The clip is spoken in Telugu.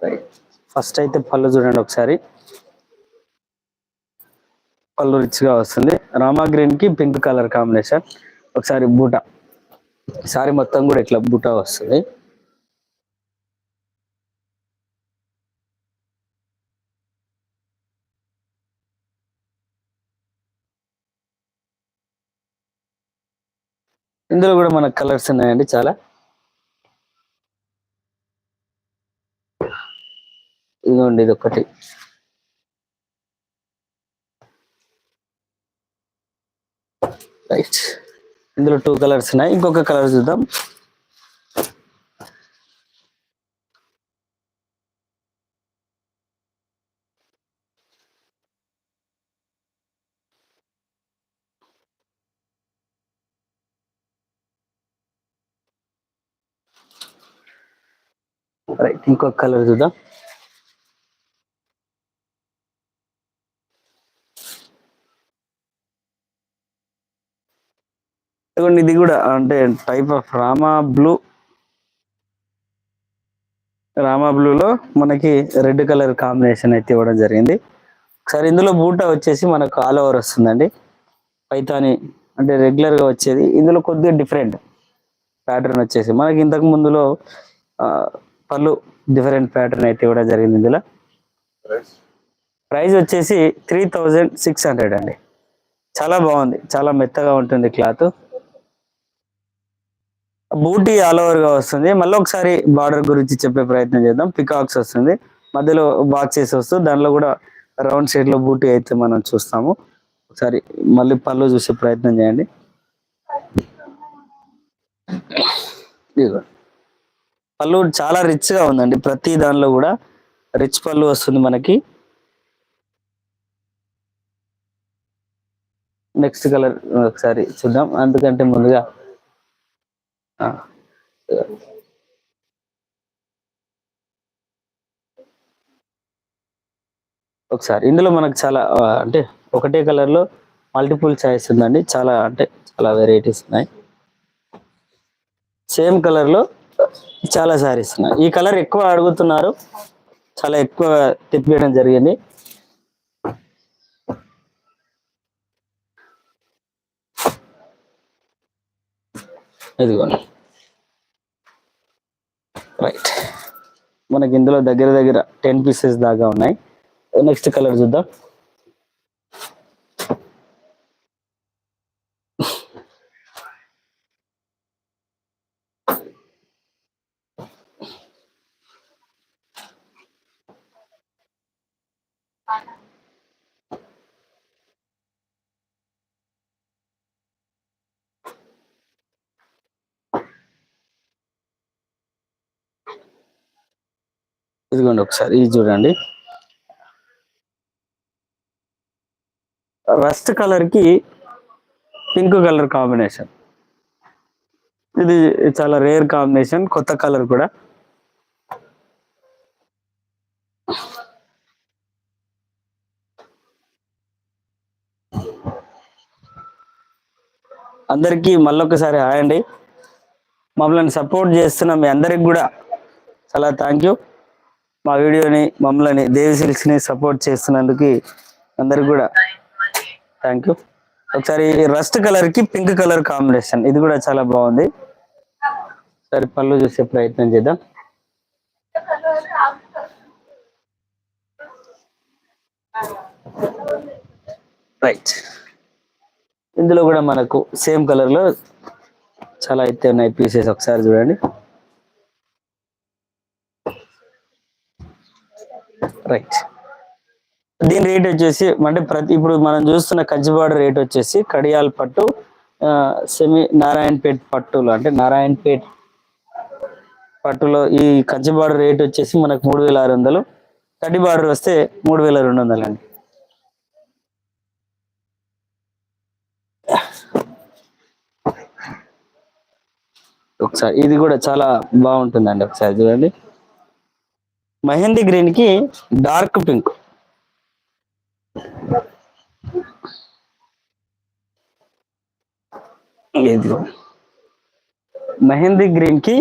రైట్. ఫస్ట్ అయితే పళ్ళు చూడండి ఒకసారి. పళ్ళు రిచ్ గా వస్తుంది. రామా గ్రీన్ కి పింక్ కలర్ కాంబినేషన్. ఒకసారి బూటా, సారీ మొత్తం కూడా ఇట్లా బూటా వస్తుంది. ఇందులో కూడా మనకు కలర్స్ ఉన్నాయండి చాలా. ఇదిగోండి ఇది ఒకటి. రైట్. ఇందులో 2 కలర్స్ ఉన్నాయి. ఇంకొక కలర్ చూద్దాం. రైట్, ఇంకొక కలర్ చూద్దాం. ఇదిగోండి ఇది కూడా అంటే టైప్ ఆఫ్ రామా బ్లూలో మనకి రెడ్ కలర్ కాంబినేషన్ అయితే ఇవ్వడం జరిగింది. ఒకసారి ఇందులో బూటా వచ్చేసి మనకు ఆల్ ఓవర్ వస్తుందండి. పైతాని అంటే రెగ్యులర్ గా వచ్చేది, ఇందులో కొద్దిగా డిఫరెంట్ ప్యాటర్న్ వచ్చేసి మనకి ఇంతకు ముందులో ఆ, పళ్ళు డిఫరెంట్ ప్యాటర్న్ అయితే ఇవ్వడం జరిగింది. ఇందులో ప్రైస్ వచ్చేసి 3600 అండి. చాలా బాగుంది, చాలా మెత్తగా ఉంటుంది క్లాత్. బూటీ ఆల్ ఓవర్ గా వస్తుంది. మళ్ళీ ఒకసారి బార్డర్ గురించి చెప్పే ప్రయత్నం చేద్దాం. పికాక్స్ వస్తుంది, మధ్యలో బాక్సెస్ వస్తూ దానిలో కూడా రౌండ్ షేడ్ లో బూటీ అయితే మనం చూస్తాము. ఒకసారి మళ్ళీ పళ్ళు చూసే ప్రయత్నం చేయండి. ఇదిగో పళ్ళు చాలా రిచ్ గా ఉందండి. ప్రతి దానిలో కూడా రిచ్ పళ్ళు వస్తుంది మనకి. నెక్స్ట్ కలర్ ఒకసారి చూద్దాం. అందుకంటే ముందుగా ఆ, ఒకసారి ఇందులో మనకు చాలా అంటే ఒకటే కలర్ లో మల్టిపుల్ చాయిస్ ఉందండి. చాలా అంటే చాలా వెరైటీస్ ఉన్నాయి. సేమ్ కలర్ లో చాలా సారీస్ ఉన్నాయి. ఈ కలర్ ఎక్కువ అడుగుతున్నారు, చాలా ఎక్కువ తెప్పియడం జరిగింది. ఇదిగోండి. రైట్, మనకి ఇందులో దగ్గర దగ్గర 10 పీసెస్ దాకా ఉన్నాయి. నెక్స్ట్ కలర్ చూద్దాం. ఇదిగోండి ఒకసారి ఇది చూడండి. రస్ట్ కలర్ కి పింక్ కలర్ కాంబినేషన్. ఇది చాలా రేర్ కాంబినేషన్, కొత్త కలర్ కూడా. అందరికీ మళ్ళొకసారి హాయ్ అండి. మమ్మల్ని సపోర్ట్ చేస్తున్న మీ అందరికి కూడా చాలా థ్యాంక్ యూ. మా వీడియోని మమ్మల్ని దేవి సిల్క్స్ ని సపోర్ట్ చేస్తున్నందుకు అందరికి కూడా థ్యాంక్ యూ. ఒకసారి రస్ట్ కలర్ కి పింక్ కలర్ కాంబినేషన్, ఇది కూడా చాలా బాగుంది. సరే పళ్ళు చూసే ప్రయత్నం చేద్దాం. రైట్, ఇందులో కూడా మనకు సేమ్ కలర్ లో చాలా అయితే ఉన్నాయి పీసెస్. ఒకసారి చూడండి. రైట్, దీని రేట్ వచ్చేసి అంటే ఇప్పుడు మనం చూస్తున్న కంచిబాడ రేట్ వచ్చేసి కడియాల్ పట్టు సెమీ నారాయణపేట్ పట్టులో అంటే నారాయణపేట్ పట్టులో ఈ కంచిబాడ రేట్ వచ్చేసి మనకు 3600. కడ్డీ బార్డర్ వస్తే 3200 అండి. ఒకసారి ఇది కూడా చాలా బాగుంటుందండి. ఒకసారి చూడండి. మెహందీ గ్రీన్ కి డార్క్ పింక్. ఇది మెహందీ గ్రీన్ కి